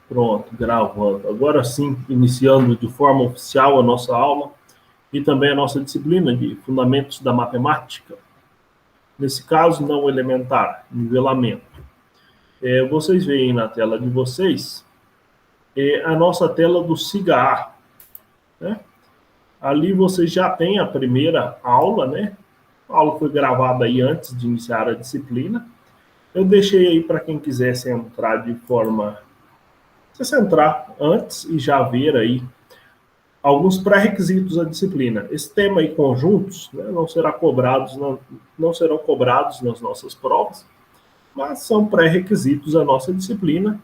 Pronto, gravando. Agora sim, iniciando de forma oficial a nossa aula e também a nossa disciplina de Fundamentos da Matemática. Nesse caso, não elementar, nivelamento. Vocês veem na tela de vocês a nossa tela do SIGA-A, né? Ali vocês já têm a primeira aula, né? A aula foi gravada aí antes de iniciar a disciplina. Eu deixei aí para quem quisesse entrar de forma... Você entrar antes e já ver aí alguns pré-requisitos da disciplina. Esse tema aí, conjuntos, né, não serão cobrados nas nossas provas, mas são pré-requisitos da nossa disciplina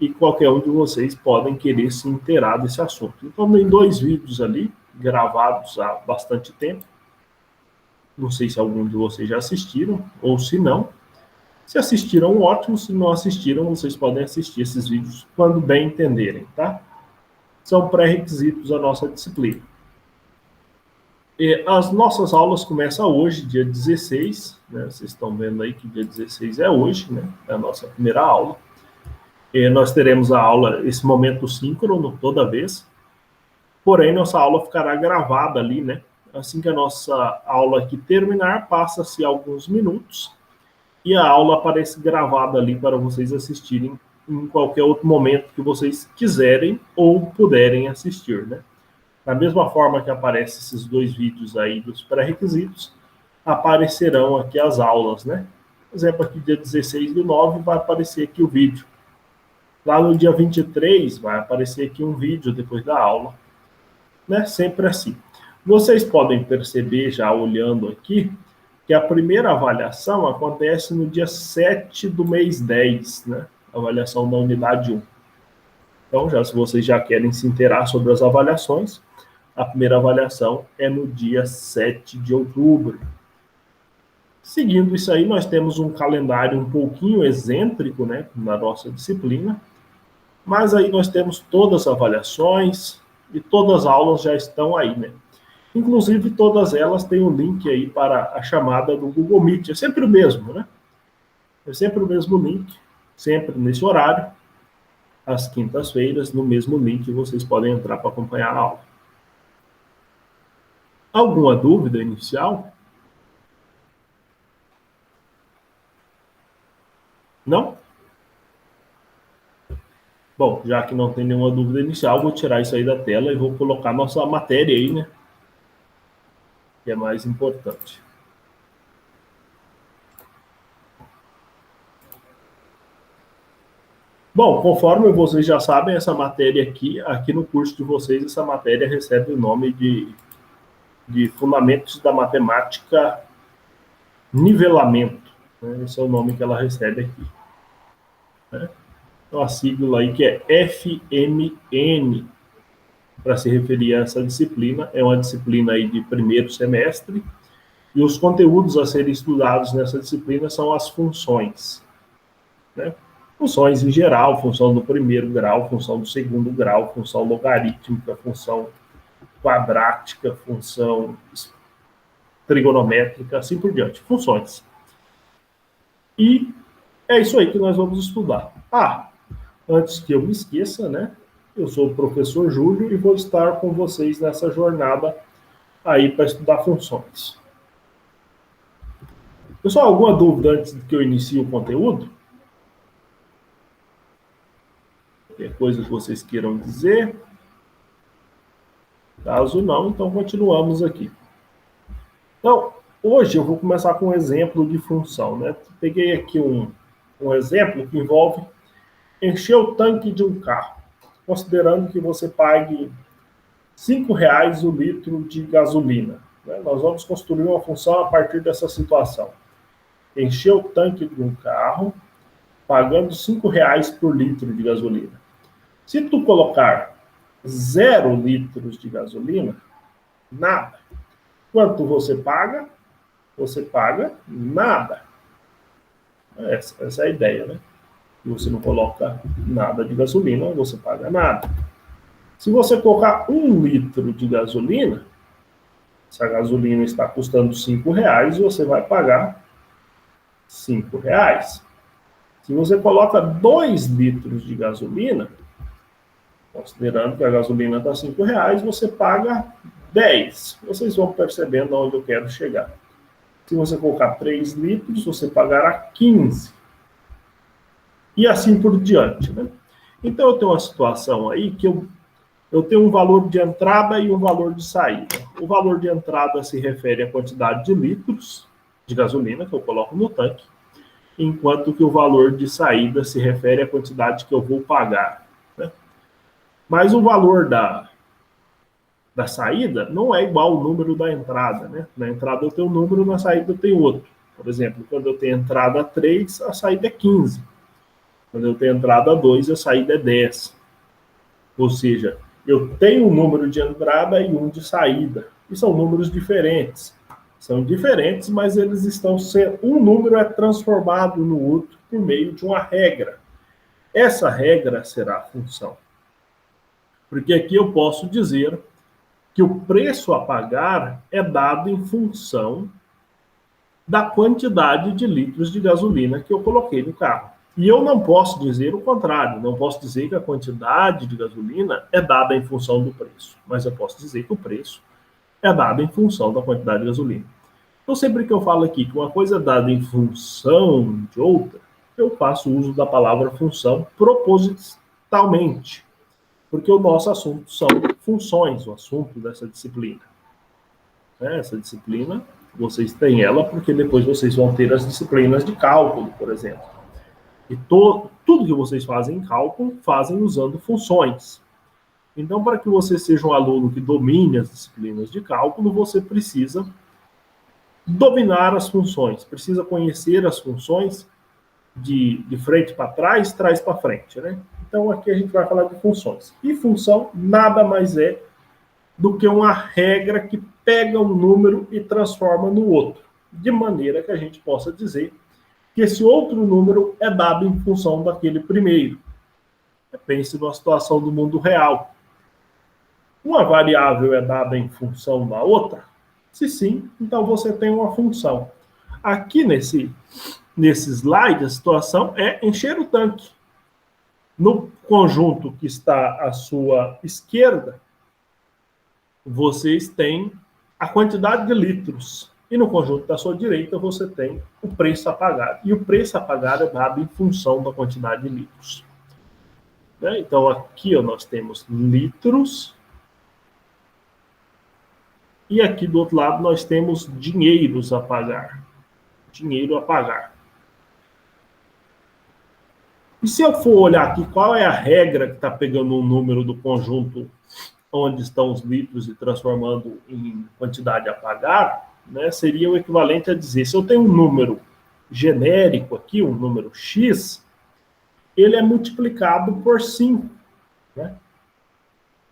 e qualquer um de vocês podem querer se inteirar desse assunto. Então, tem 2 vídeos ali, gravados há bastante tempo. Não sei se algum de vocês já assistiram, ou se não. Se assistiram, ótimo. Se não assistiram, vocês podem assistir esses vídeos quando bem entenderem, tá? São pré-requisitos da nossa disciplina. As nossas aulas começam hoje, dia 16, né? Vocês estão vendo aí que dia 16 é hoje, né? É a nossa primeira aula. Nós teremos a aula, esse momento síncrono, toda vez. Porém, nossa aula ficará gravada ali, né? Assim que a nossa aula aqui terminar, passa-se alguns minutos e a aula aparece gravada ali para vocês assistirem em qualquer outro momento que vocês quiserem ou puderem assistir, né? Da mesma forma que aparecem esses 2 vídeos aí dos pré-requisitos, aparecerão aqui as aulas, né? Por exemplo, aqui dia 16/9 vai aparecer aqui o vídeo. Lá no dia 23 vai aparecer aqui um vídeo depois da aula, né? Sempre assim. Vocês podem perceber, já olhando aqui, que a primeira avaliação acontece no dia 7 do mês 10, né? Avaliação da unidade 1. Então, se vocês já querem se inteirar sobre as avaliações, a primeira avaliação é no dia 7 de outubro. Seguindo isso aí, nós temos um calendário um pouquinho excêntrico, né, na nossa disciplina, mas aí nós temos todas as avaliações e todas as aulas já estão aí, né? Inclusive, todas elas têm um link aí para a chamada do Google Meet. É sempre o mesmo, né? É sempre o mesmo link, sempre nesse horário, às quintas-feiras, no mesmo link, vocês podem entrar para acompanhar a aula. Alguma dúvida inicial? Não? Bom, já que não tem nenhuma dúvida inicial, vou tirar isso aí da tela e vou colocar nossa matéria aí, né? Que é mais importante. Bom, conforme vocês já sabem, essa matéria aqui no curso de vocês, essa matéria recebe o nome de Fundamentos da Matemática Nivelamento, né? Esse é o nome que ela recebe aqui, né? Então, a sigla aí que é FMN, para se referir a essa disciplina, é uma disciplina aí de primeiro semestre, e os conteúdos a serem estudados nessa disciplina são as funções, né? Funções em geral, função do primeiro grau, função do segundo grau, função logarítmica, função quadrática, função trigonométrica, assim por diante. Funções. E é isso aí que nós vamos estudar. Antes que eu me esqueça, né? Eu sou o professor Júlio e vou estar com vocês nessa jornada aí para estudar funções. Pessoal, alguma dúvida antes de que eu inicie o conteúdo? Tem coisa que vocês queiram dizer? Caso não, então continuamos aqui. Então, hoje eu vou começar com um exemplo de função, né? Peguei aqui um exemplo que envolve encher o tanque de um carro, considerando que você pague R$ 5,00 o litro de gasolina, né? Nós vamos construir uma função a partir dessa situação. Encher o tanque de um carro, pagando R$ 5,00 por litro de gasolina. Se tu colocar 0 litros de gasolina, nada. Quanto você paga? Você paga nada. Essa é a ideia, né? Se você não coloca nada de gasolina, você paga nada. Se você colocar 1 litro de gasolina, se a gasolina está custando R$ 5,00, você vai pagar R$ 5,00. Se você coloca 2 litros de gasolina, Considerando que a gasolina está R$ 5, você paga 10. Vocês vão percebendo onde eu quero chegar. Se você colocar 3 litros, você pagará 15. E assim por diante, né? Então, eu tenho uma situação aí que eu tenho um valor de entrada e um valor de saída. O valor de entrada se refere à quantidade de litros de gasolina que eu coloco no tanque, enquanto que o valor de saída se refere à quantidade que eu vou pagar, né? Mas o valor da saída não é igual ao número da entrada, né? Na entrada eu tenho um número, na saída eu tenho outro. Por exemplo, quando eu tenho entrada 3, a saída é 15. Quando eu tenho entrada 2, a saída é 10. Ou seja, eu tenho um número de entrada e um de saída. E são números diferentes. São diferentes, mas eles estão sendo... Um número é transformado no outro por meio de uma regra. Essa regra será a função. Porque aqui eu posso dizer que o preço a pagar é dado em função da quantidade de litros de gasolina que eu coloquei no carro. E eu não posso dizer o contrário, não posso dizer que a quantidade de gasolina é dada em função do preço, mas eu posso dizer que o preço é dado em função da quantidade de gasolina. Então, sempre que eu falo aqui que uma coisa é dada em função de outra, eu faço uso da palavra função propositalmente, porque o nosso assunto são funções, o assunto dessa disciplina. Essa disciplina, vocês têm ela porque depois vocês vão ter as disciplinas de cálculo, por exemplo. E tudo que vocês fazem em cálculo, fazem usando funções. Então, para que você seja um aluno que domine as disciplinas de cálculo, você precisa dominar as funções, precisa conhecer as funções de frente para trás para frente, né? Então, aqui a gente vai falar de funções. E função nada mais é do que uma regra que pega um número e transforma no outro, de maneira que a gente possa dizer que esse outro número é dado em função daquele primeiro. Pense numa situação do mundo real. Uma variável é dada em função da outra? Se sim, então você tem uma função. Aqui nesse slide, a situação é encher o tanque. No conjunto que está à sua esquerda, vocês têm a quantidade de litros. E no conjunto da sua direita, você tem o preço a pagar. E o preço a pagar é dado em função da quantidade de litros. Então, aqui nós temos litros. E aqui do outro lado, nós temos dinheiros a pagar. Dinheiro a pagar. E se eu for olhar aqui, qual é a regra que está pegando o número do conjunto onde estão os litros e transformando em quantidade a pagar, né, seria o equivalente a dizer, se eu tenho um número genérico aqui, um número X, ele é multiplicado por 5. Né?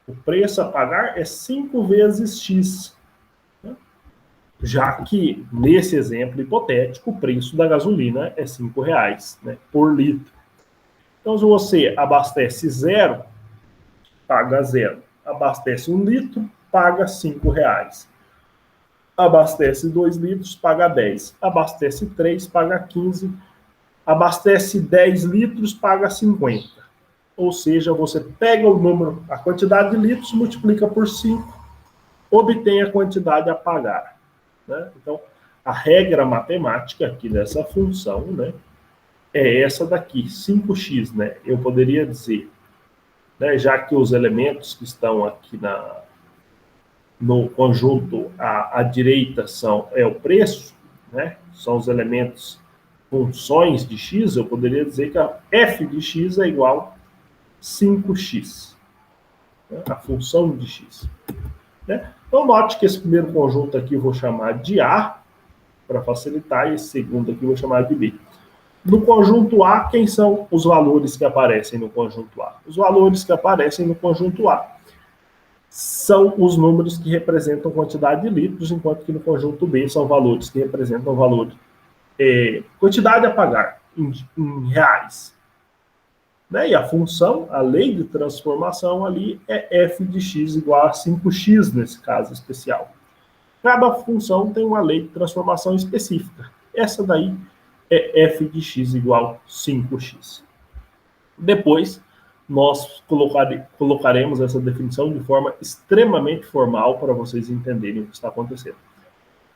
O preço a pagar é 5 vezes X. Né? Já que, nesse exemplo hipotético, o preço da gasolina é R$5, né, por litro. Então, se você abastece 0, paga 0. Abastece 1 litro, paga R$5. Abastece 2 litros, paga 10. Abastece 3, paga 15. Abastece 10 litros, paga 50. Ou seja, você pega o número, a quantidade de litros, multiplica por 5, obtém a quantidade a pagar. Né? Então, a regra matemática aqui dessa função, né, é essa daqui, 5x. Né? Eu poderia dizer, né, já que os elementos que estão aqui no conjunto à direita é o preço, né, são os elementos funções de x, eu poderia dizer que a f de x é igual a 5x. Né, a função de x. Né? Então, note que esse primeiro conjunto aqui eu vou chamar de A, para facilitar, e esse segundo aqui eu vou chamar de B. No conjunto A, quem são os valores que aparecem no conjunto A? Os valores que aparecem no conjunto A são os números que representam quantidade de litros, enquanto que no conjunto B são valores que representam valor, quantidade a pagar em reais. Né? E a função, a lei de transformação ali é f de x igual a 5x nesse caso especial. Cada função tem uma lei de transformação específica. Essa daí é f de x igual a 5x. Depois, nós colocaremos essa definição de forma extremamente formal para vocês entenderem o que está acontecendo.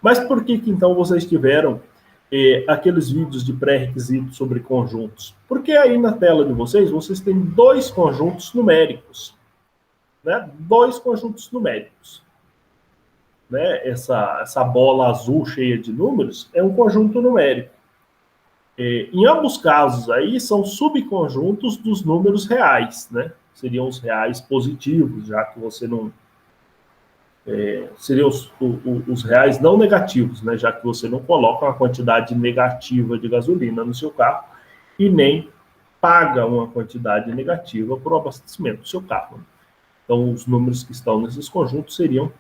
Mas por que então vocês tiveram aqueles vídeos de pré-requisitos sobre conjuntos? Porque aí na tela de vocês têm dois conjuntos numéricos. Né? Dois conjuntos numéricos. Né? Essa bola azul cheia de números é um conjunto numérico. Em ambos casos aí são subconjuntos dos números reais, né? Seriam os reais positivos, já que você não... seriam os reais não negativos, né? Já que você não coloca uma quantidade negativa de gasolina no seu carro e nem paga uma quantidade negativa para o abastecimento do seu carro. Então, os números que estão nesses conjuntos seriam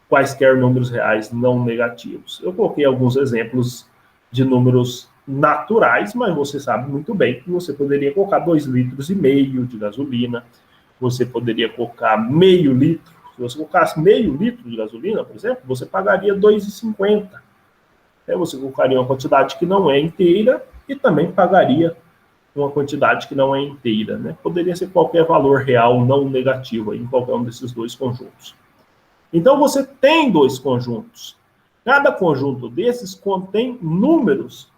quaisquer números reais não negativos. Eu coloquei alguns exemplos de números naturais, mas você sabe muito bem que você poderia colocar 2,5 litros de gasolina, você poderia colocar meio litro. Se você colocasse meio litro de gasolina, por exemplo, você pagaria R$ 2,50. Você colocaria uma quantidade que não é inteira e também pagaria uma quantidade que não é inteira. Né? Poderia ser qualquer valor real não negativo em qualquer um desses dois conjuntos. Então, você tem dois conjuntos. Cada conjunto desses contém números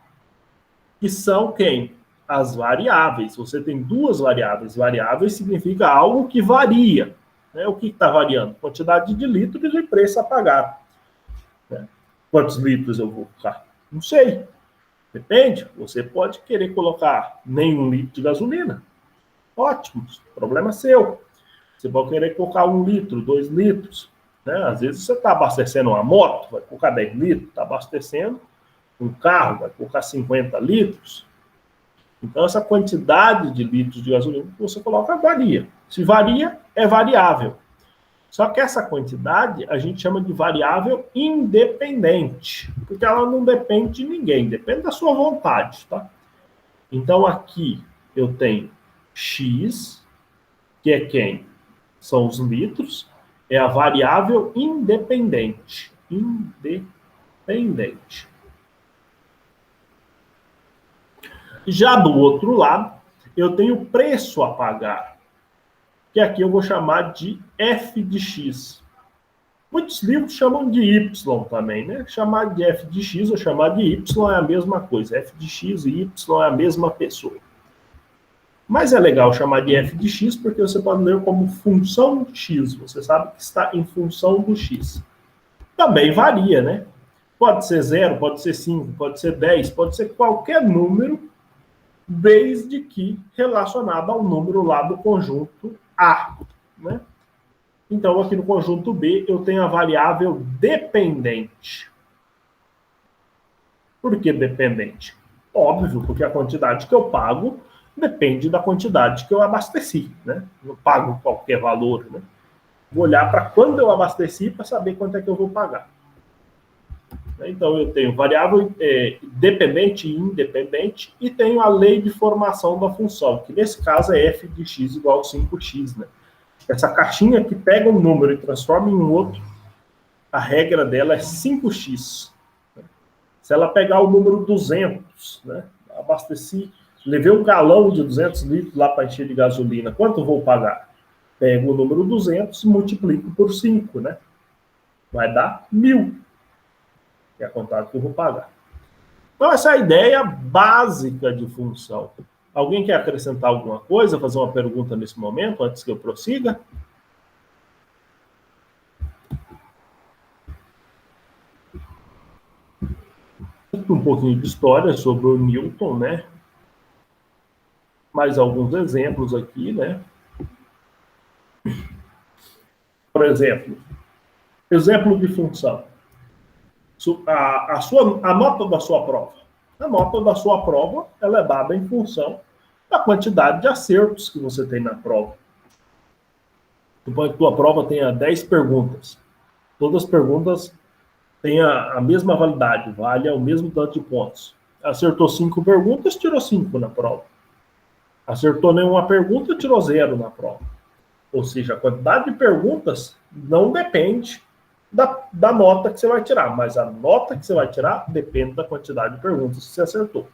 que são quem? As variáveis. Você tem duas variáveis. Variáveis significa algo que varia. Né? O que está variando? Quantidade de litros e preço a pagar. Né? Quantos litros eu vou colocar? Não sei. Depende. Você pode querer colocar nenhum litro de gasolina. Ótimo. Problema seu. Você pode querer colocar 1 litro, 2 litros. Né? Às vezes você está abastecendo uma moto, vai colocar 10 litros. Está abastecendo um carro, vai colocar 50 litros. Então, essa quantidade de litros de gasolina que você coloca varia. Se varia, é variável. Só que essa quantidade a gente chama de variável independente, porque ela não depende de ninguém, depende da sua vontade, tá? Então, aqui eu tenho X, que é quem? São os litros, é a variável independente. Independente. Já do outro lado, eu tenho o preço a pagar, que aqui eu vou chamar de f de x. Muitos livros chamam de y também, né? Chamar de f de x ou chamar de y é a mesma coisa. F de x e y é a mesma pessoa. Mas é legal chamar de f de x porque você pode ler como função de x. Você sabe que está em função do x. Também varia, né? Pode ser 0, pode ser 5, pode ser 10, pode ser qualquer número, desde que relacionado ao número lá do conjunto A. Né? Então, aqui no conjunto B, eu tenho a variável dependente. Por que dependente? Óbvio, porque a quantidade que eu pago depende da quantidade que eu abasteci. Né? Não pago qualquer valor. Né? Vou olhar para quando eu abasteci para saber quanto é que eu vou pagar. Então, eu tenho variável dependente e independente e tenho a lei de formação da função, que nesse caso é f de x igual a 5x. Né? Essa caixinha que pega um número e transforma em um outro, a regra dela é 5x. Se ela pegar o número 200, né? Abasteci, levei um galão de 200 litros lá para encher de gasolina, quanto eu vou pagar? Pego o número 200 e multiplico por 5, né? Vai dar 1.000. Que é a quantidade que eu vou pagar. Então, essa é a ideia básica de função. Alguém quer acrescentar alguma coisa, fazer uma pergunta nesse momento, antes que eu prossiga? Um pouquinho de história sobre o Newton, né? Mais alguns exemplos aqui, né? Por exemplo de função. A nota da sua prova. A nota da sua prova ela é dada em função da quantidade de acertos que você tem na prova. Suponha que a tua prova tenha 10 perguntas. Todas as perguntas têm a mesma validade, vale o mesmo tanto de pontos. Acertou 5 perguntas, tirou 5 na prova. Acertou nenhuma pergunta, tirou 0 na prova. Ou seja, a quantidade de perguntas não depende da nota que você vai tirar, mas a nota que você vai tirar depende da quantidade de perguntas que você acertou.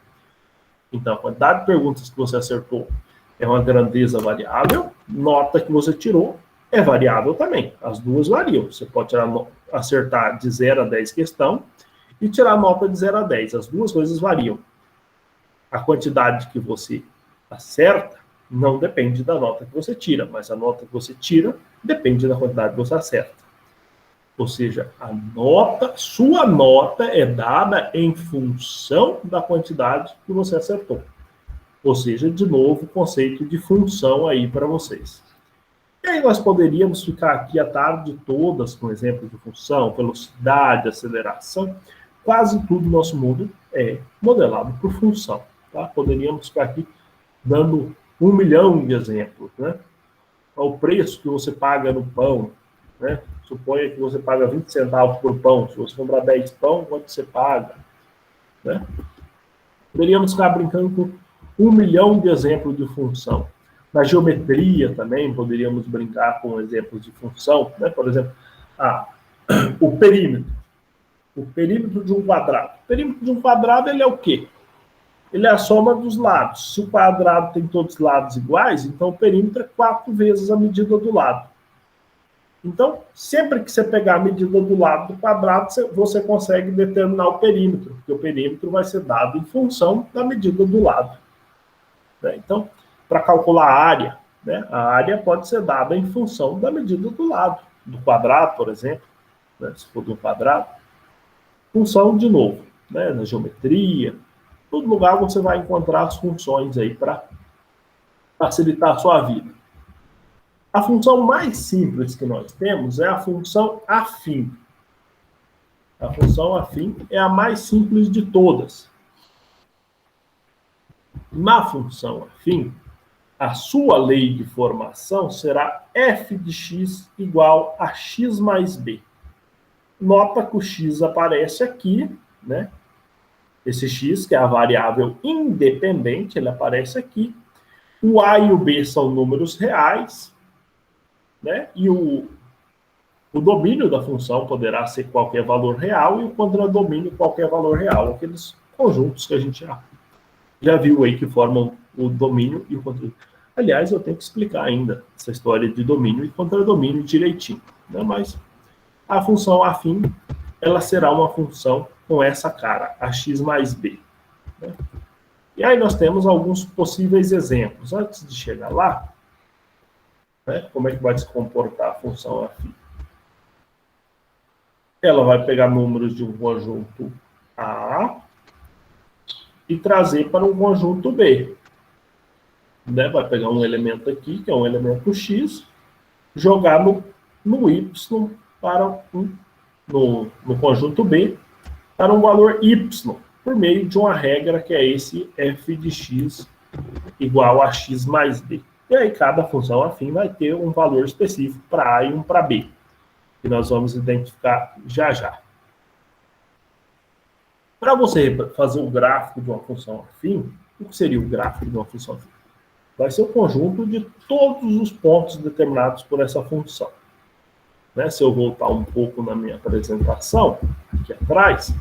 Então, a quantidade de perguntas que você acertou é uma grandeza variável, nota que você tirou é variável também. As duas variam. Você pode acertar de 0 a 10 questão e tirar nota de 0 a 10. As duas coisas variam. A quantidade que você acerta não depende da nota que você tira, mas a nota que você tira depende da quantidade que você acerta. Ou seja, sua nota é dada em função da quantidade que você acertou. Ou seja, de novo, o conceito de função aí para vocês. E aí nós poderíamos ficar aqui a tarde todas com exemplo de função, velocidade, aceleração. Quase tudo no nosso mundo é modelado por função. Tá? Poderíamos ficar aqui dando 1 milhão de exemplos. Né? O preço que você paga no pão. Né? Suponha que você paga 20 centavos por pão. Se você comprar 10 pão, quanto você paga? Né? Poderíamos ficar brincando com 1 milhão de exemplos de função. Na geometria também poderíamos brincar com exemplos de função, né? Por exemplo, o perímetro. O perímetro de um quadrado. O perímetro de um quadrado, ele é o quê? Ele é a soma dos lados. Se o quadrado tem todos os lados iguais, então o perímetro é 4 vezes a medida do lado. Então, sempre que você pegar a medida do lado do quadrado, você consegue determinar o perímetro, porque o perímetro vai ser dado em função da medida do lado. Então, para calcular a área, né, a área pode ser dada em função da medida do lado, do quadrado, por exemplo, né, se for do quadrado. Função, de novo, né, na geometria, todo lugar você vai encontrar as funções aí para facilitar a sua vida. A função mais simples que nós temos é a função afim. A função afim é a mais simples de todas. Na função afim, a sua lei de formação será f de x igual a x mais b. Nota que o x aparece aqui, né? Esse x, que é a variável independente, ele aparece aqui. O a e o b são números reais, né? E o domínio da função poderá ser qualquer valor real e o contradomínio qualquer valor real, aqueles conjuntos que a gente já viu aí que formam o domínio e o contradomínio. Aliás, eu tenho que explicar ainda essa história de domínio e contradomínio direitinho, né? Mas a função afim, ela será uma função com essa cara, ax mais b. Né? E aí nós temos alguns possíveis exemplos. Antes de chegar lá, né, como é que vai se comportar a função afim? Ela vai pegar números de um conjunto A e trazer para um conjunto B. Né? Vai pegar um elemento aqui, que é um elemento X, jogar no Y para no conjunto B para um valor Y, por meio de uma regra que é esse f de x igual a x mais b. E aí cada função afim vai ter um valor específico para A e um para B, que nós vamos identificar já já. Para você fazer o gráfico de uma função afim, o que seria o gráfico de uma função afim? Vai ser o conjunto de todos os pontos determinados por essa função. Né? Se eu voltar um pouco na minha apresentação, aqui atrás,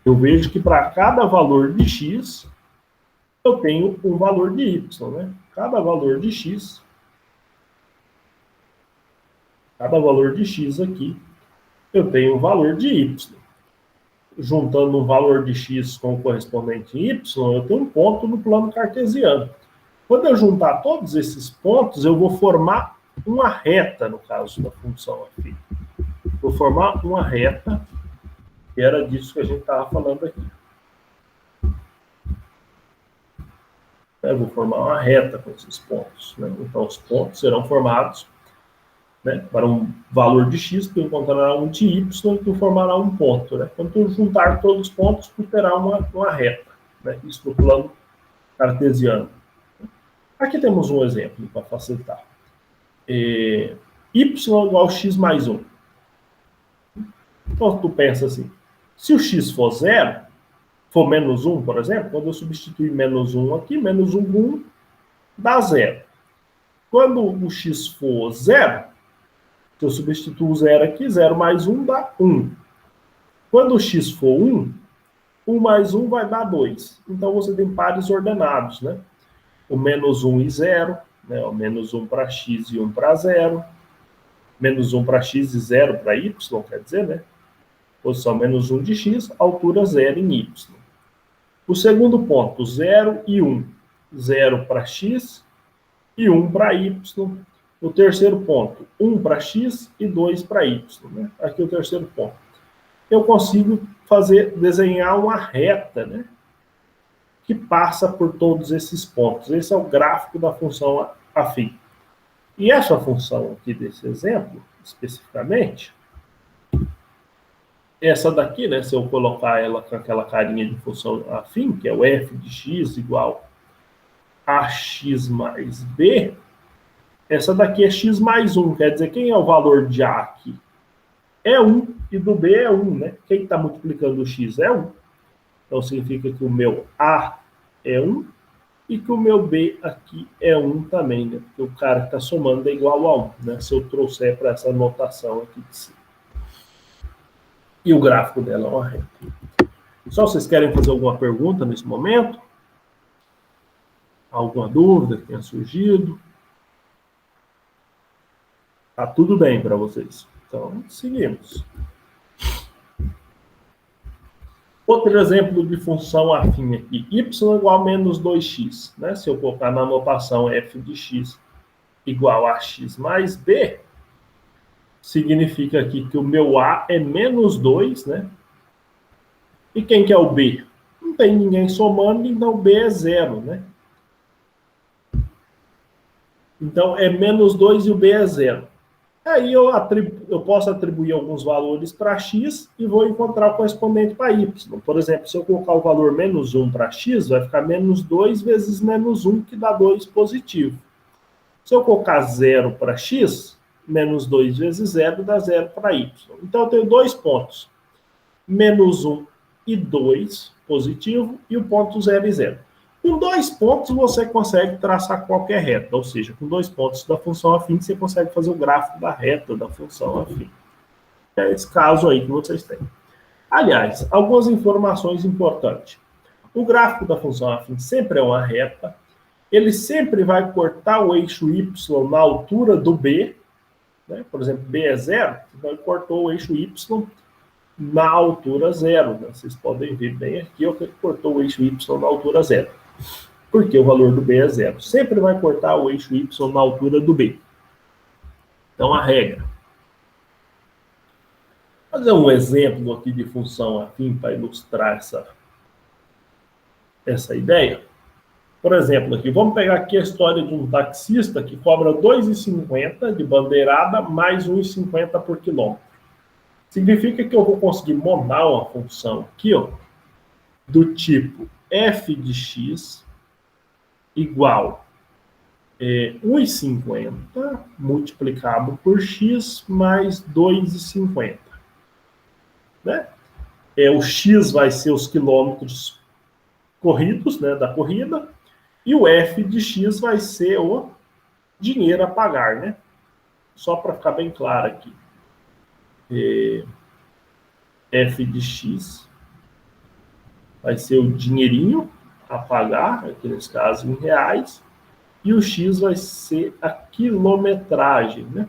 eu vejo que para cada valor de x, eu tenho um valor de y. Né? Cada valor de x aqui, eu tenho um valor de y. Juntando um valor de x com o correspondente em y, eu tenho um ponto no plano cartesiano. Quando eu juntar todos esses pontos, eu vou formar uma reta, no caso da função afim. Vou formar uma reta, que era disso que a gente estava falando aqui. Eu vou formar uma reta com esses pontos. Né? Então, os pontos serão formados, né, para um valor de x, tu encontrará um de y e tu formará um ponto. Né? Quando tu juntar todos os pontos, tu terá uma reta. Né? Isso no plano cartesiano. Aqui temos um exemplo para facilitar. Y igual a x mais 1. Então, tu pensa assim, se o x for 0, for menos 1, por exemplo, quando eu substituir menos 1 aqui, menos 1 dá 0. Quando o x for 0, se eu substituo 0 aqui, 0 mais 1 dá 1. Quando o x for 1, 1 mais 1 vai dar 2. Então, você tem pares ordenados, né? o menos 1 e 0, né? O menos 1 para x e 1 para 0, menos 1 para x e 0 para y, quer dizer, né? Posição menos 1 de x, altura 0 em y. O segundo ponto, 0 e 1. 0 para x e 1 para y. O terceiro ponto, 1 para x e 2 para y. Né? Aqui é o terceiro ponto. Eu consigo desenhar uma reta, né? Que passa por todos esses pontos. Esse é o gráfico da função afim. E essa função aqui desse exemplo, especificamente, essa daqui, né, se eu colocar ela com aquela carinha de função afim, que é o f de x igual a x mais b, essa daqui é x mais 1, quer dizer, quem é o valor de a aqui? É 1, e do b é 1, né? Quem está multiplicando o x é 1. Então, significa que o meu a é 1 e que o meu b aqui é 1 também, né? Porque o cara que está somando é igual a 1, né? Se eu trouxer para essa notação aqui de cima. E o gráfico dela é uma reta. Só vocês querem fazer alguma pergunta nesse momento? Alguma dúvida que tenha surgido? Tá tudo bem para vocês. Então, seguimos. Outro exemplo de função afim aqui. Y igual a menos 2x. Né? Se eu colocar na notação f de x igual a x mais b, significa aqui que o meu a é menos 2, né? E quem que é o b? Não tem ninguém somando, então b é 0, né? Então, é menos 2 e o b é 0. Aí eu posso atribuir alguns valores para x e vou encontrar o correspondente para y. Por exemplo, se eu colocar o valor menos 1 para x, vai ficar menos 2 vezes menos 1, que dá 2 positivo. Se eu colocar 0 para x, menos 2 vezes 0 dá 0 para y. Então, eu tenho dois pontos. Menos 1 e 2 positivo e o ponto 0 e 0. Com 2 pontos, você consegue traçar qualquer reta. Ou seja, com 2 pontos da função afim, você consegue fazer o gráfico da reta da função afim. É esse caso aí que vocês têm. Aliás, algumas informações importantes. O gráfico da função afim sempre é uma reta. Ele sempre vai cortar o eixo y na altura do b. Né? Por exemplo, b é 0, então ele cortou o eixo y na altura 0. Né? Vocês podem ver bem aqui, ó, que ele cortou o eixo y na altura 0. Porque o valor do b é 0. Sempre vai cortar o eixo y na altura do b. Então, a regra. Vou fazer um exemplo aqui de função afim para ilustrar essa ideia. Por exemplo, aqui, vamos pegar aqui a história de um taxista que cobra R$ 2,50 de bandeirada mais R$ 1,50 por quilômetro. Significa que eu vou conseguir montar uma função aqui, ó, do tipo f de x igual 1,50 multiplicado por x mais 2,50. Né? O x vai ser os quilômetros corridos, né, da corrida, e o f de x vai ser o dinheiro a pagar, né? Só para ficar bem claro aqui. F de x vai ser o dinheirinho a pagar, aqui nesse caso em reais, e o x vai ser a quilometragem, né?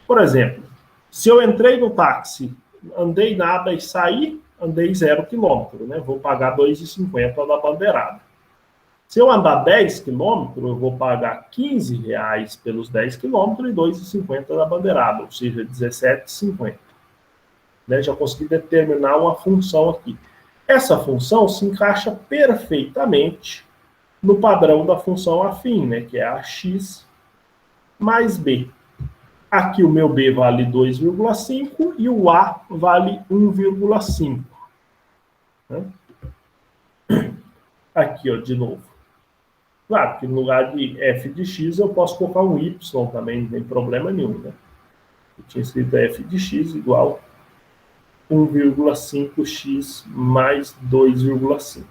Por exemplo, se eu entrei no táxi, andei nada e saí, andei 0 quilômetro, né? Vou pagar R$ 2,50 da bandeirada. Se eu andar 10 quilômetros, eu vou pagar R$ 15 pelos 10 quilômetros e R$ 2,50 da bandeirada, ou seja, R$ 17,50. Né? Já consegui determinar uma função aqui. Essa função se encaixa perfeitamente no padrão da função afim, né? Que é a x mais b. Aqui o meu b vale 2,5 e o a vale 1,5. Né? Aqui, ó, de novo. Claro que no lugar de f de x eu posso colocar um y também, não tem problema nenhum. Né? Eu tinha escrito f de x igual 1,5x mais 2,5.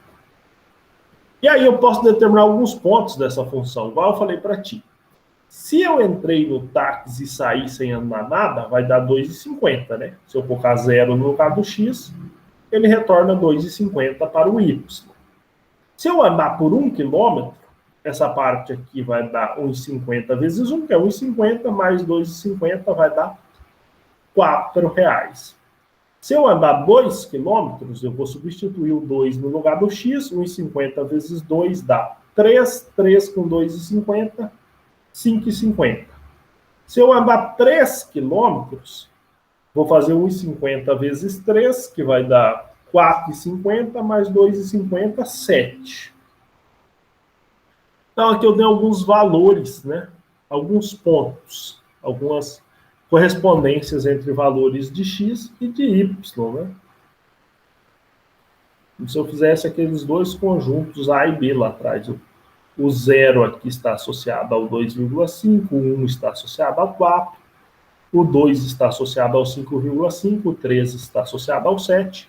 E aí eu posso determinar alguns pontos dessa função, igual eu falei para ti. Se eu entrei no táxi e saí sem andar nada, vai dar 2,50, né? Se eu colocar 0 no lugar do x, ele retorna 2,50 para o y. Se eu andar por 1 quilômetro, essa parte aqui vai dar 1,50 vezes 1, que é 1,50, mais 2,50 vai dar R$4. Se eu andar 2 quilômetros, eu vou substituir o 2 no lugar do x, 1,50 vezes 2 dá 3, 3 com 2,50, 5,50. Se eu andar 3 quilômetros, vou fazer 1,50 vezes 3, que vai dar 4,50, mais 2,50, 7. Então, aqui eu dei alguns valores, né? Alguns pontos, algumas correspondências entre valores de x e de y, né? E se eu fizesse aqueles dois conjuntos A e B lá atrás, o 0 aqui está associado ao 2,5, o 1 está associado ao 4, o 2 está associado ao 5,5, o 3 está associado ao 7.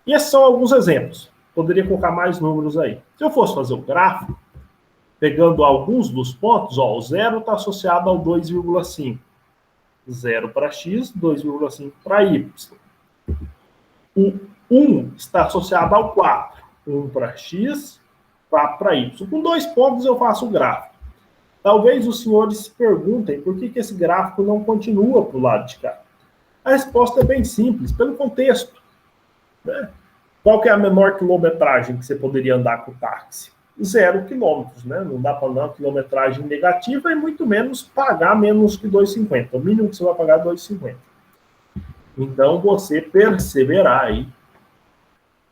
E esses são alguns exemplos. Poderia colocar mais números aí. Se eu fosse fazer o gráfico, pegando alguns dos pontos, ó, o 0 está associado ao 2,5. 0 para x, 2,5 para y. O 1 está associado ao 4. 1 para x, 4 para y. Com 2 pontos eu faço o gráfico. Talvez os senhores se perguntem por que esse gráfico não continua para o lado de cá. A resposta é bem simples, pelo contexto. Né? Qual que é a menor quilometragem que você poderia andar com o táxi? 0 quilômetros, né? Não dá para andar uma quilometragem negativa e muito menos pagar menos que 2,50. O mínimo que você vai pagar é 2,50. Então, você perceberá aí,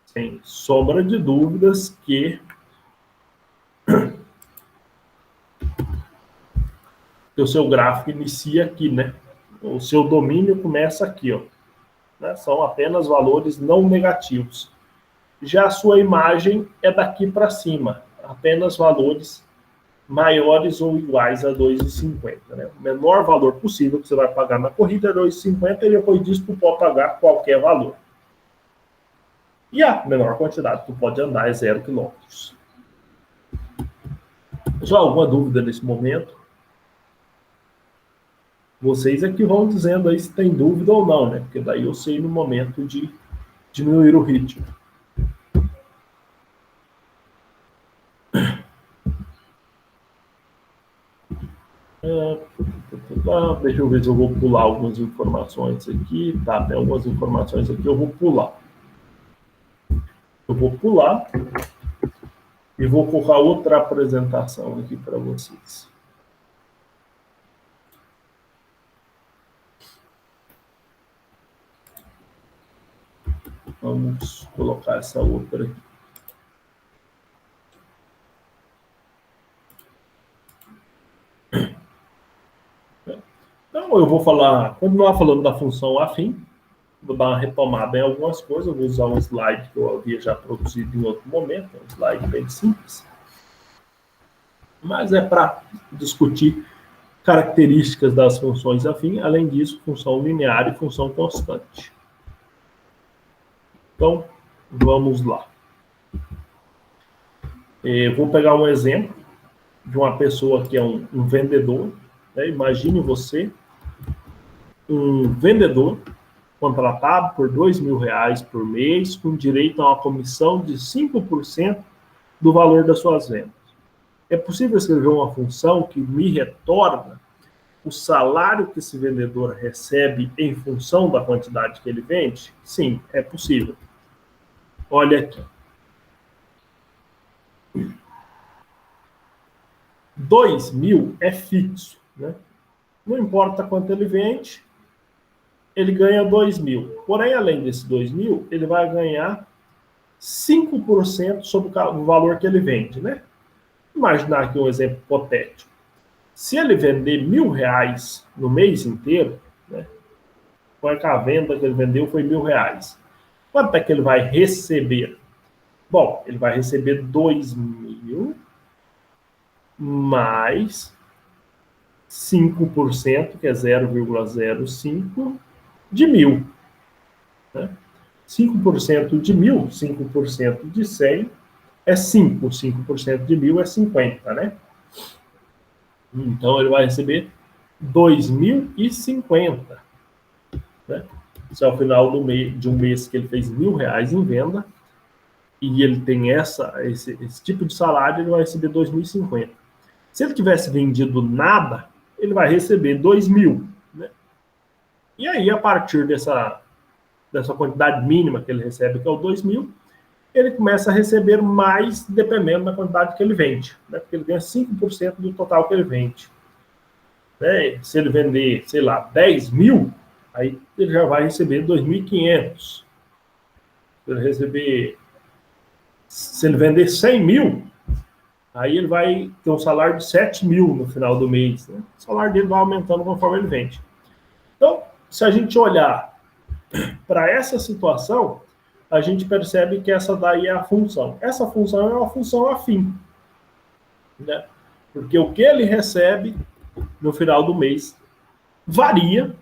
sem sombra de dúvidas, que o seu gráfico inicia aqui, né? O seu domínio começa aqui, ó. Né? São apenas valores não negativos. Já a sua imagem é daqui para cima, apenas valores maiores ou iguais a 2,50. Né? O menor valor possível que você vai pagar na corrida é 2,50 e depois disso tu pode pagar qualquer valor. E a menor quantidade que tu pode andar é 0 km. Já alguma dúvida nesse momento? Vocês é que vão dizendo aí se tem dúvida ou não, né? Porque daí eu sei no momento de diminuir o ritmo. Deixa eu ver se eu vou pular algumas informações aqui. Tá, tem algumas informações aqui, eu vou pular. Eu vou pular e vou colocar outra apresentação aqui para vocês. Vamos colocar essa outra aqui. Então, eu vou continuar falando da função afim. Vou dar uma retomada em algumas coisas. Eu vou usar um slide que eu havia já produzido em outro momento. É um slide bem simples. Mas é para discutir características das funções afim. Além disso, função linear e função constante. Então, vamos lá. Eu vou pegar um exemplo de uma pessoa que é um vendedor. Né? Imagine você, um vendedor contratado por R$2.000 por mês, com direito a uma comissão de 5% do valor das suas vendas. É possível escrever uma função que me retorna o salário que esse vendedor recebe em função da quantidade que ele vende? Sim, é possível. Olha aqui. 2.000 é fixo, né? Não importa quanto ele vende, ele ganha 2.000. Porém, além desse 2.000, ele vai ganhar 5% sobre o valor que ele vende, né? Imaginar aqui um exemplo hipotético. Se ele vender R$1.000 no mês inteiro, né? Foi que a venda que ele vendeu foi R$1.000. Quanto é que ele vai receber? Bom, ele vai receber 2.000 mais 5%, que é 0,05 de 1.000. Né? 5% de 1.000, 5% de 100 é 5. 5% de 1.000 é 50, né? Então, ele vai receber 2.050. Né? Se ao final de um mês que ele fez R$1.000 em venda, e ele tem esse tipo de salário, ele vai receber 2.050. Se ele tivesse vendido nada, ele vai receber 2.000. Né? E aí, a partir dessa quantidade mínima que ele recebe, que é o 2.000, ele começa a receber mais dependendo da quantidade que ele vende. Né? Porque ele ganha 5% do total que ele vende. Né? Se ele vender, sei lá, 10.000, aí ele já vai receber 2.500. Se ele vender 100.000, aí ele vai ter um salário de 7.000 no final do mês. Né? O salário dele vai aumentando conforme ele vende. Então, se a gente olhar para essa situação, a gente percebe que essa daí é a função. Essa função é uma função afim. Né? Porque o que ele recebe no final do mês varia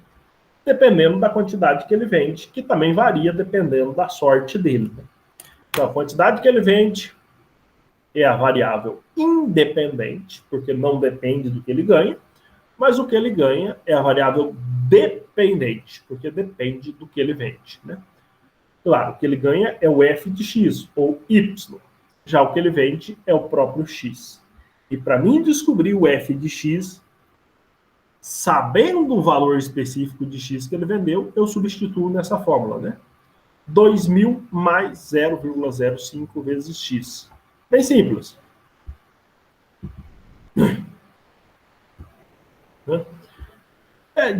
dependendo da quantidade que ele vende, que também varia dependendo da sorte dele. Então, a quantidade que ele vende é a variável independente, porque não depende do que ele ganha, mas o que ele ganha é a variável dependente, porque depende do que ele vende. Né? Claro, o que ele ganha é o f de x, ou y. Já o que ele vende é o próprio x. E para mim descobrir o f de x, sabendo o valor específico de x que ele vendeu, eu substituo nessa fórmula, né? 2.000 mais 0,05 vezes x. Bem simples.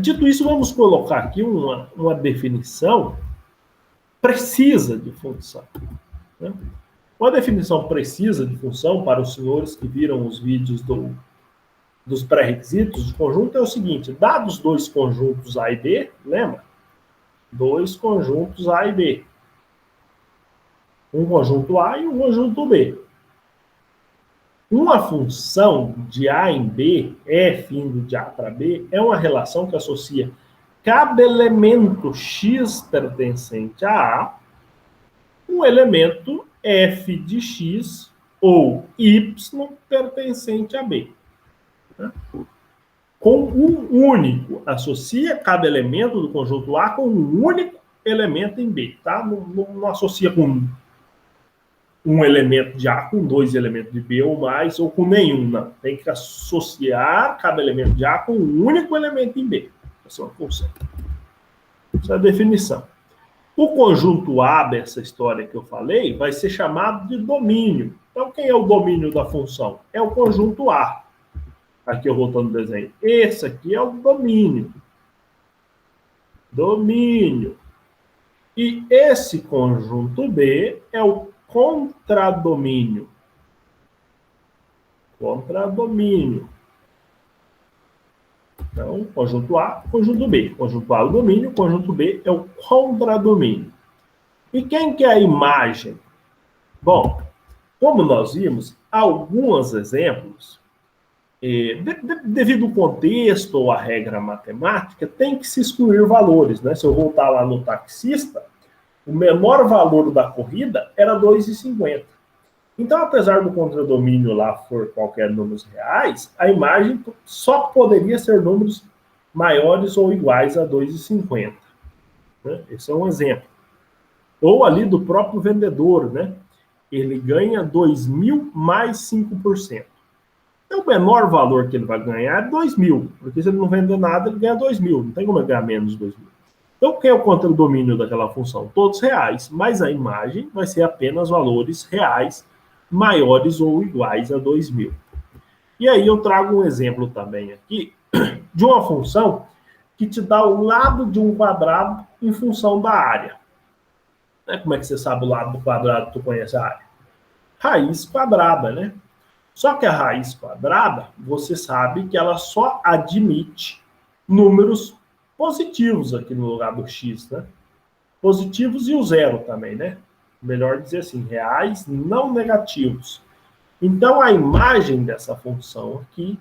Dito isso, vamos colocar aqui uma definição precisa de função. Né? Uma definição precisa de função para os senhores que viram os vídeos dos pré-requisitos de conjunto é o seguinte: dados dois conjuntos A e B, lembra? Dois conjuntos A e B. Um conjunto A e um conjunto B. Uma função de A em B, f indo de A para B, é uma relação que associa cada elemento x pertencente a A, um elemento f de x ou y pertencente a B. Com um único, associa cada elemento do conjunto A com um único elemento em B. Tá? Não associa com um elemento de A com dois elementos de B ou mais, ou com nenhum, não. Tem que associar cada elemento de A com um único elemento em B. Essa é uma função. Essa é a definição. O conjunto A dessa história que eu falei vai ser chamado de domínio. Então, quem é o domínio da função? É o conjunto A. Aqui eu voltando no desenho. Esse aqui é o domínio. Domínio. E esse conjunto B é o contradomínio. Contradomínio. Então, conjunto A, conjunto B. Conjunto A é o domínio, conjunto B é o contradomínio. E quem que é a imagem? Bom, como nós vimos, alguns exemplos, devido ao contexto ou à regra matemática, tem que se excluir valores. Né? Se eu voltar lá no taxista, o menor valor da corrida era 2,50. Então, apesar do contradomínio lá for qualquer números reais, a imagem só poderia ser números maiores ou iguais a 2,50. Né? Esse é um exemplo. Ou ali do próprio vendedor, né? Ele ganha 2.000 mais 5%. Então, o menor valor que ele vai ganhar é 2.000, porque se ele não vender nada, ele ganha 2.000. Não tem como ele ganhar menos de 2.000. Então, quem é o contradomínio daquela função? Todos reais, mas a imagem vai ser apenas valores reais maiores ou iguais a 2.000. E aí eu trago um exemplo também aqui de uma função que te dá o lado de um quadrado em função da área. Como é que você sabe o lado do quadrado, tu conhece a área? Raiz quadrada, né? Só que a raiz quadrada, você sabe que ela só admite números positivos aqui no lugar do x, né? Positivos e o zero também, né? Melhor dizer assim, reais não negativos. Então, a imagem dessa função aqui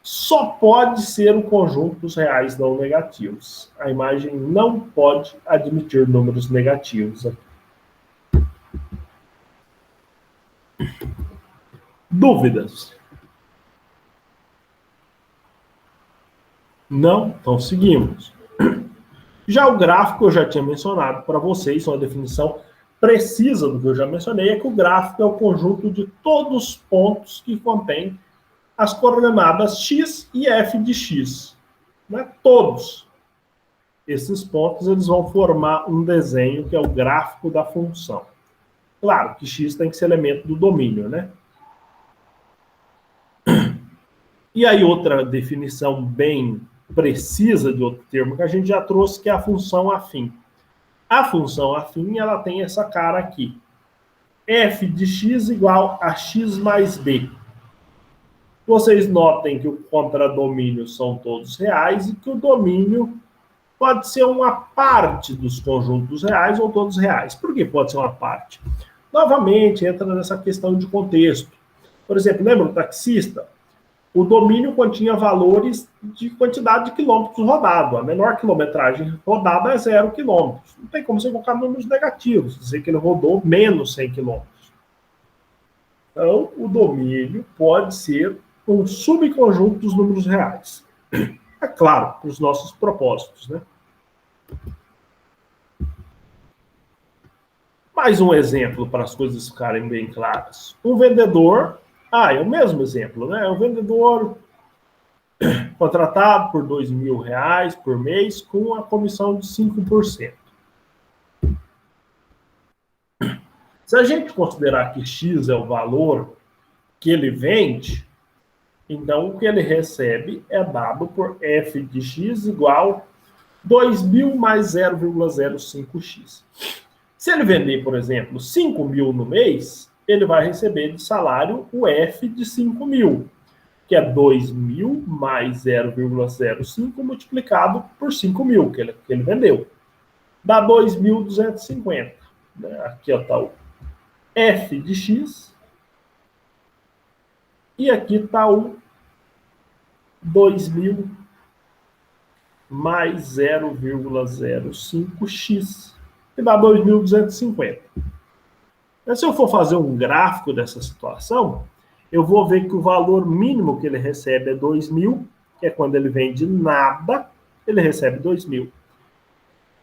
só pode ser o conjunto dos reais não negativos. A imagem não pode admitir números negativos aqui. Dúvidas? Não? Então, seguimos. Já o gráfico eu já tinha mencionado para vocês, uma definição precisa do que eu já mencionei é que o gráfico é o conjunto de todos os pontos que contém as coordenadas x e f de x. Né? Todos esses pontos eles vão formar um desenho que é o gráfico da função. Claro que x tem que ser elemento do domínio, né? E aí outra definição bem precisa de outro termo que a gente já trouxe, que é a função afim. A função afim, ela tem essa cara aqui. F de x igual a x mais b. Vocês notem que o contradomínio são todos reais e que o domínio pode ser uma parte dos conjuntos reais ou todos reais. Por que pode ser uma parte? Novamente, entra nessa questão de contexto. Por exemplo, lembra o taxista? O domínio continha valores de quantidade de quilômetros rodados. A menor quilometragem rodada é 0 quilômetros. Não tem como você colocar números negativos, dizer que ele rodou menos 100 quilômetros. Então, o domínio pode ser um subconjunto dos números reais. É claro, para os nossos propósitos, né? Mais um exemplo para as coisas ficarem bem claras. Um vendedor... é o mesmo exemplo, né? O vendedor contratado por R$2.000 por mês com a comissão de 5%. Se a gente considerar que X é o valor que ele vende, então o que ele recebe é dado por F de X igual 2.000 mais 0,05x. Se ele vender, por exemplo, 5.000 no mês, ele vai receber de salário o F de 5.000, que é 2.000 mais 0,05 multiplicado por 5.000 que ele vendeu. Dá 2.250. Aqui está o F de X. E aqui está o 2.000 mais 0,05x, que dá 2.250. Se eu for fazer um gráfico dessa situação, eu vou ver que o valor mínimo que ele recebe é 2.000, que é quando ele vende nada, ele recebe 2.000.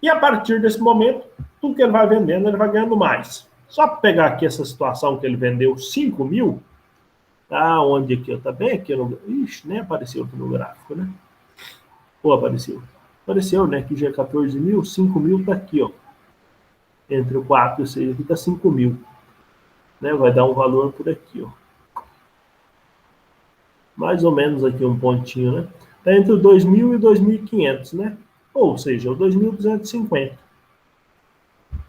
E a partir desse momento, tudo que ele vai vendendo, ele vai ganhando mais. Só para pegar aqui essa situação que ele vendeu 5.000, tá onde aqui? Tá bem aqui no... Ixi, nem apareceu aqui no gráfico, né? Ou apareceu? Apareceu, né? Que já é 14.000, 5.000 tá aqui, ó. Entre o 4 e o 6 aqui tá 5.000. Né? Vai dar um valor por aqui, ó. Mais ou menos aqui um pontinho, né? Tá entre o 2.000 e 2.500, né? Ou seja, o 2.250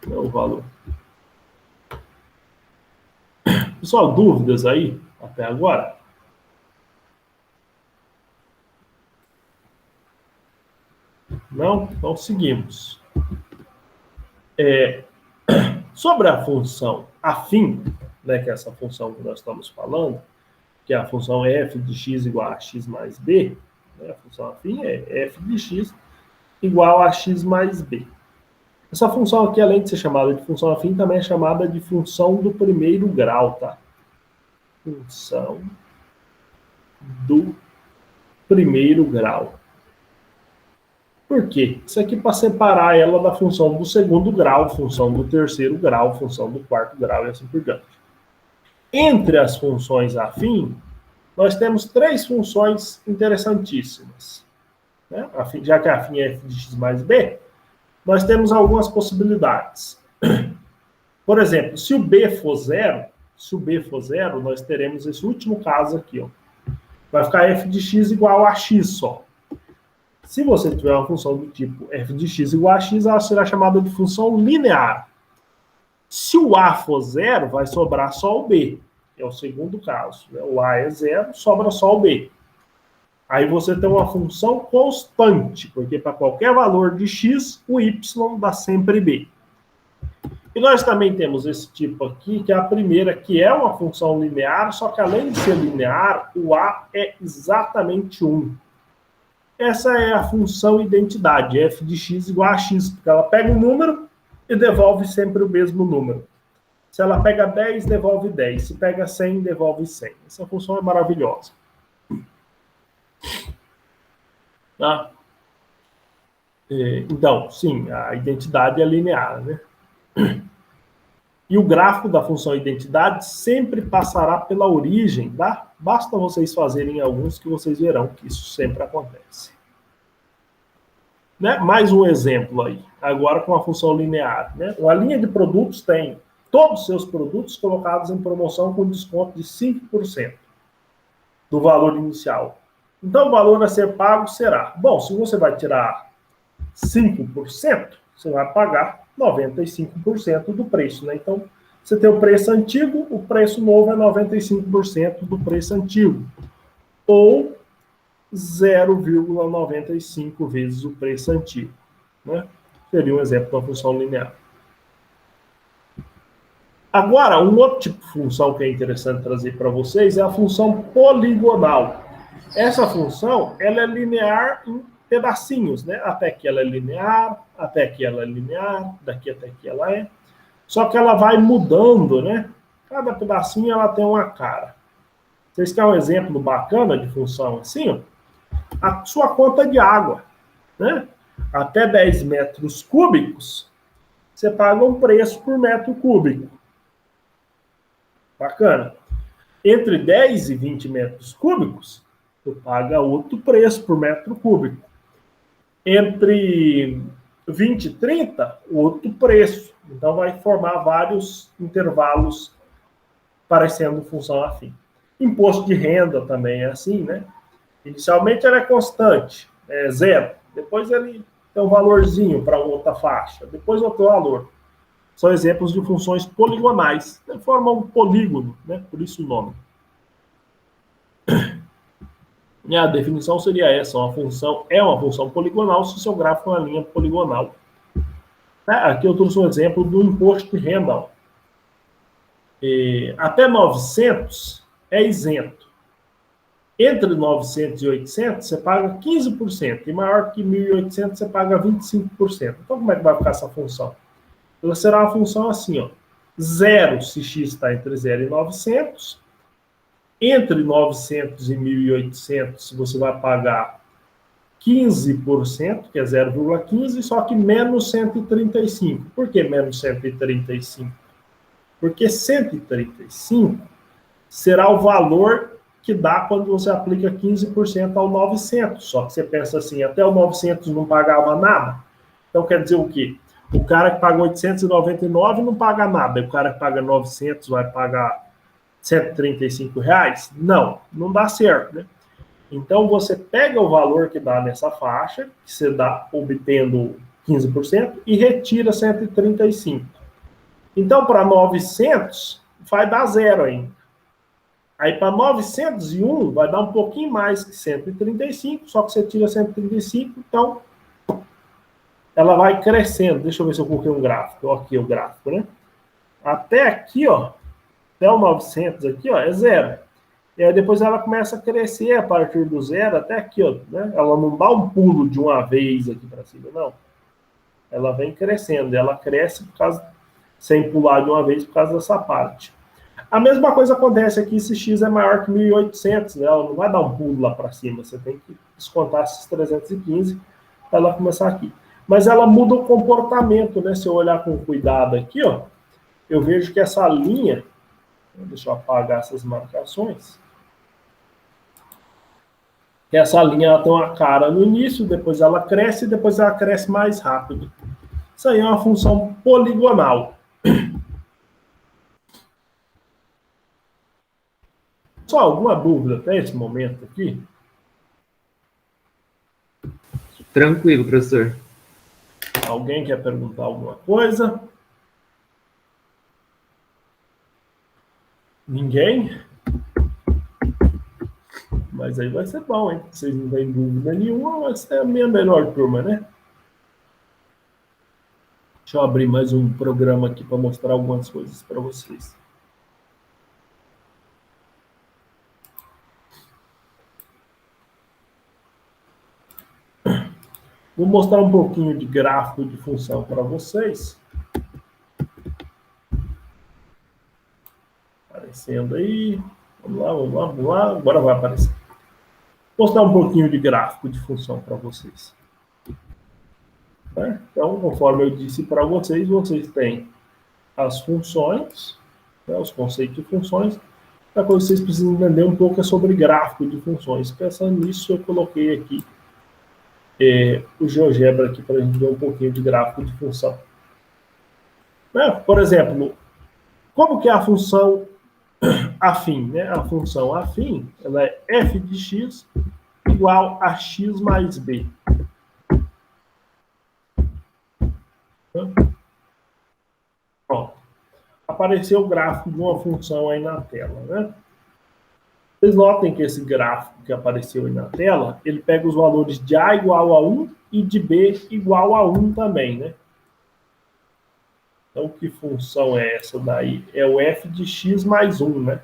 é o valor. Pessoal, dúvidas aí até agora? Não? Então seguimos. Sobre a função afim, né, que é essa função que nós estamos falando, que é a função f de x igual a x mais b, né, a função afim é f de x igual a x mais b. Essa função aqui, além de ser chamada de função afim, também é chamada de função do primeiro grau, tá? Função do primeiro grau. Por quê? Isso aqui para separar ela da função do segundo grau, função do terceiro grau, função do quarto grau e assim por diante. Entre as funções afim, nós temos três funções interessantíssimas. Né? Já que a afim é f de x mais b, nós temos algumas possibilidades. Por exemplo, se o b for zero, nós teremos esse último caso aqui, ó. Vai ficar f de x igual a x só. Se você tiver uma função do tipo f de x igual a x, ela será chamada de função linear. Se o a for zero, vai sobrar só o b. É o segundo caso. Né? O a é zero, sobra só o b. Aí você tem uma função constante, porque para qualquer valor de x, o y dá sempre b. E nós também temos esse tipo aqui, que é a primeira, que é uma função linear, só que além de ser linear, o a é exatamente 1. Essa é a função identidade, f de x igual a x, porque ela pega um número e devolve sempre o mesmo número. Se ela pega 10, devolve 10. Se pega 100, devolve 100. Essa função é maravilhosa. Tá? Então, sim, a identidade é linear, né? E o gráfico da função identidade sempre passará pela origem, tá? Basta vocês fazerem alguns que vocês verão que isso sempre acontece. Né? Mais um exemplo aí, agora com a função linear. Né? Uma linha de produtos tem todos os seus produtos colocados em promoção com desconto de 5% do valor inicial. Então, o valor a ser pago será... Bom, se você vai tirar 5%, você vai pagar 95% do preço. Né? Então, você tem o preço antigo, o preço novo é 95% do preço antigo. Ou 0,95 vezes o preço antigo. Né? Seria um exemplo da função linear. Agora, um outro tipo de função que é interessante trazer para vocês é a função poligonal. Essa função ela é linear em pedacinhos, né? Até que ela é linear, até que ela é linear, daqui até que ela é. Só que ela vai mudando, né? Cada pedacinho ela tem uma cara. Vocês querem um exemplo bacana de função assim? Ó? A sua conta de água, né? Até 10 metros cúbicos, você paga um preço por metro cúbico. Bacana. Entre 10 e 20 metros cúbicos, você paga outro preço por metro cúbico. Entre 20 e 30, outro preço. Então, vai formar vários intervalos parecendo função afim. Imposto de renda também é assim, né? Inicialmente ela é constante, é zero. Depois ele tem um valorzinho para outra faixa. Depois outro valor. São exemplos de funções poligonais. Né? Formam um polígono, né? Por isso o nome. E a definição seria essa: uma função é uma função poligonal se o seu gráfico é uma linha poligonal. Aqui eu trouxe um exemplo do imposto de renda. Até 900 é isento. Entre 900 e 800, você paga 15%. E maior que 1.800, você paga 25%. Então, como é que vai ficar essa função? Ela será uma função assim, ó. 0 se x está entre 0 e 900. Entre 900 e 1.800, você vai pagar 15%, que é 0,15, só que menos 135. Por que menos 135? Porque 135 será o valor que dá quando você aplica 15% ao 900. Só que você pensa assim, até o 900 não pagava nada. Então quer dizer o quê? O cara que paga 899 não paga nada. O cara que paga 900 vai pagar R$135? Não dá certo, né? Então você pega o valor que dá nessa faixa, que você dá obtendo 15%, e retira 135. Então, para 900, vai dar zero ainda. Aí, para 901, vai dar um pouquinho mais que 135, só que você tira 135, então ela vai crescendo. Deixa eu ver se eu coloquei um gráfico. Aqui o gráfico, né? Até aqui, ó, até o 900 aqui, ó, é zero. E aí depois ela começa a crescer a partir do zero até aqui, ó, né? Ela não dá um pulo de uma vez aqui para cima, não. Ela vem crescendo. Ela cresce por causa, sem pular de uma vez por causa dessa parte. A mesma coisa acontece aqui se x é maior que 1.800, né? Ela não vai dar um pulo lá para cima. Você tem que descontar esses 315 para ela começar aqui. Mas ela muda o comportamento, né? Se eu olhar com cuidado aqui, ó, eu vejo que essa linha... Deixa eu apagar essas marcações. Essa linha ela tem uma cara no início, depois ela cresce e depois ela cresce mais rápido. Isso aí é uma função poligonal. Só alguma dúvida até esse momento aqui? Tranquilo, professor. Alguém quer perguntar alguma coisa? Ninguém? Mas aí vai ser bom, hein? Vocês não têm dúvida nenhuma, vai ser a minha melhor turma, né? Deixa eu abrir mais um programa aqui para mostrar algumas coisas para vocês. Vou mostrar um pouquinho de gráfico de função para vocês. Aparecendo aí. Vamos lá. Agora vai aparecer. Vou mostrar um pouquinho de gráfico de função para vocês. Então, conforme eu disse para vocês, vocês têm as funções, né, os conceitos de funções. A coisa que vocês precisam entender um pouco é sobre gráfico de funções. Pensando nisso, eu coloquei aqui o GeoGebra aqui para a gente ver um pouquinho de gráfico de função. Né? Por exemplo, como que é a função afim? Né? A função afim, ela é f de x igual a x mais b. Pronto. Apareceu o gráfico de uma função aí na tela, né? Vocês notem que esse gráfico que apareceu aí na tela, ele pega os valores de A igual a 1 e de B igual a 1 também, né? Então, que função é essa daí? É o f de x mais 1, né?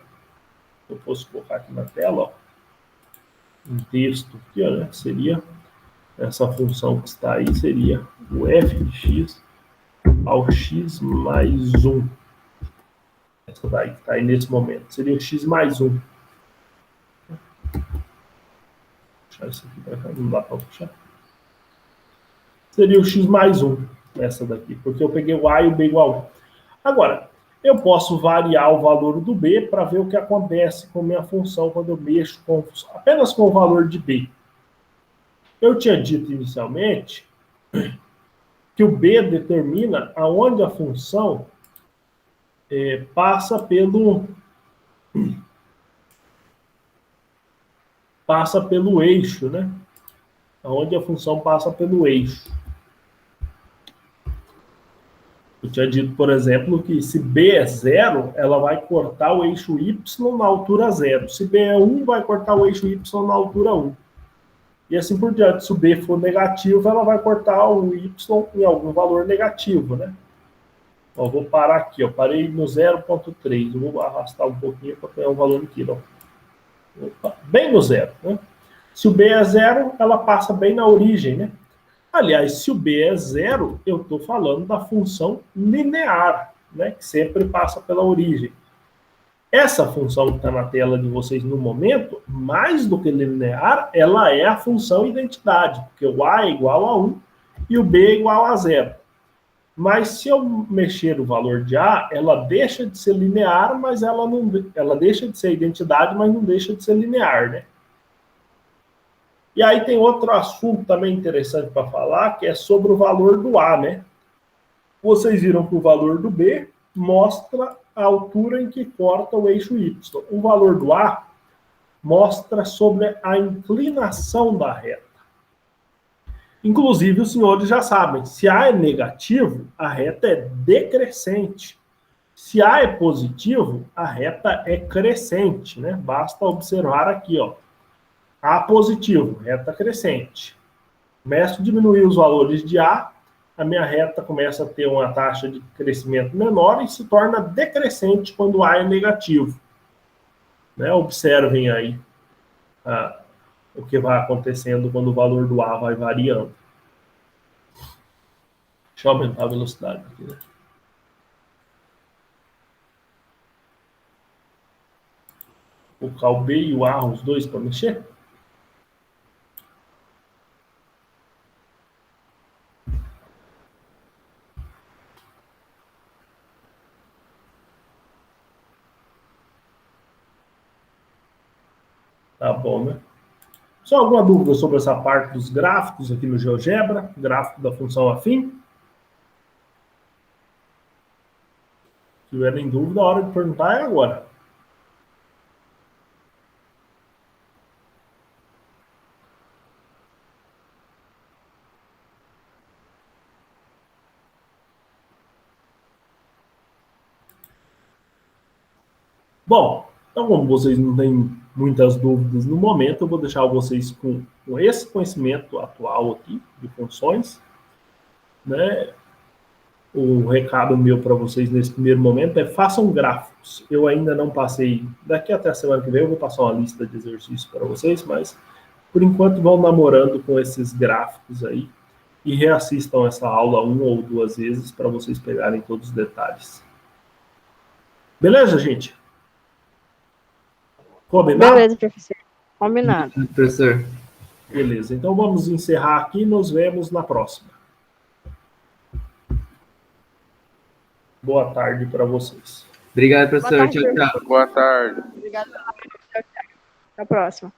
Eu posso colocar aqui na tela, ó, um texto aqui, ó, né? Seria essa função que está aí, seria o f de x ao x mais 1. Essa daí que está aí nesse momento. Seria o x mais 1. Puxar isso aqui para cá, não dá para puxar. Seria o x mais 1, essa daqui, porque eu peguei o a e o b igual a 1. Agora, eu posso variar o valor do b para ver o que acontece com a minha função quando eu mexo apenas com o valor de b. Eu tinha dito inicialmente que o b determina aonde a função passa pelo eixo, né? Aonde a função passa pelo eixo. Eu tinha dito, por exemplo, que se b é 0, ela vai cortar o eixo y na altura 0. Se b é 1, vai cortar o eixo y na altura 1. E assim por diante. Se o b for negativo, ela vai cortar o y em algum valor negativo, né? Ó, vou parar aqui, ó. Parei no 0,3. Eu vou arrastar um pouquinho para pegar um valor aqui, ó. Opa, bem no 0, né? Se o b é 0, ela passa bem na origem, né? Aliás, se o b é 0, eu estou falando da função linear, né? Que sempre passa pela origem. Essa função que está na tela de vocês no momento, mais do que linear, ela é a função identidade, porque o a é igual a 1 e o b é igual a 0. Mas se eu mexer o valor de a, ela deixa de ser linear, mas ela deixa de ser identidade, mas não deixa de ser linear, né? E aí tem outro assunto também interessante para falar, que é sobre o valor do a, né? Vocês viram que o valor do b mostra a altura em que corta o eixo y. O valor do a mostra sobre a inclinação da reta. Inclusive, os senhores já sabem, se a é negativo, a reta é decrescente. Se a é positivo, a reta é crescente, né? Basta observar aqui, ó. A positivo, reta crescente. Começo a diminuir os valores de a minha reta começa a ter uma taxa de crescimento menor e se torna decrescente quando a é negativo. Né? Observem aí o que vai acontecendo quando o valor do a vai variando. Deixa eu aumentar a velocidade aqui, né? Vou colocar o b e o a, os dois para mexer. Tá bom, né? Só alguma dúvida sobre essa parte dos gráficos aqui no GeoGebra? Gráfico da função afim? Se tiverem dúvida, a hora de perguntar é agora. Bom, então como vocês não têm muitas dúvidas no momento, eu vou deixar vocês com esse conhecimento atual aqui de funções, né? O recado meu para vocês nesse primeiro momento é façam gráficos. Eu ainda não passei, daqui até a semana que vem eu vou passar uma lista de exercícios para vocês, mas por enquanto vão namorando com esses gráficos aí e reassistam essa aula 1 ou 2 vezes para vocês pegarem todos os detalhes. Beleza, gente? Combinado? Beleza, professor. Combinado. Professor. Beleza, então vamos encerrar aqui e nos vemos na próxima. Boa tarde para vocês. Obrigado, professor. Boa tarde, Tchau, tchau. Boa tarde. Obrigada. Tchau, tchau. Até a próxima.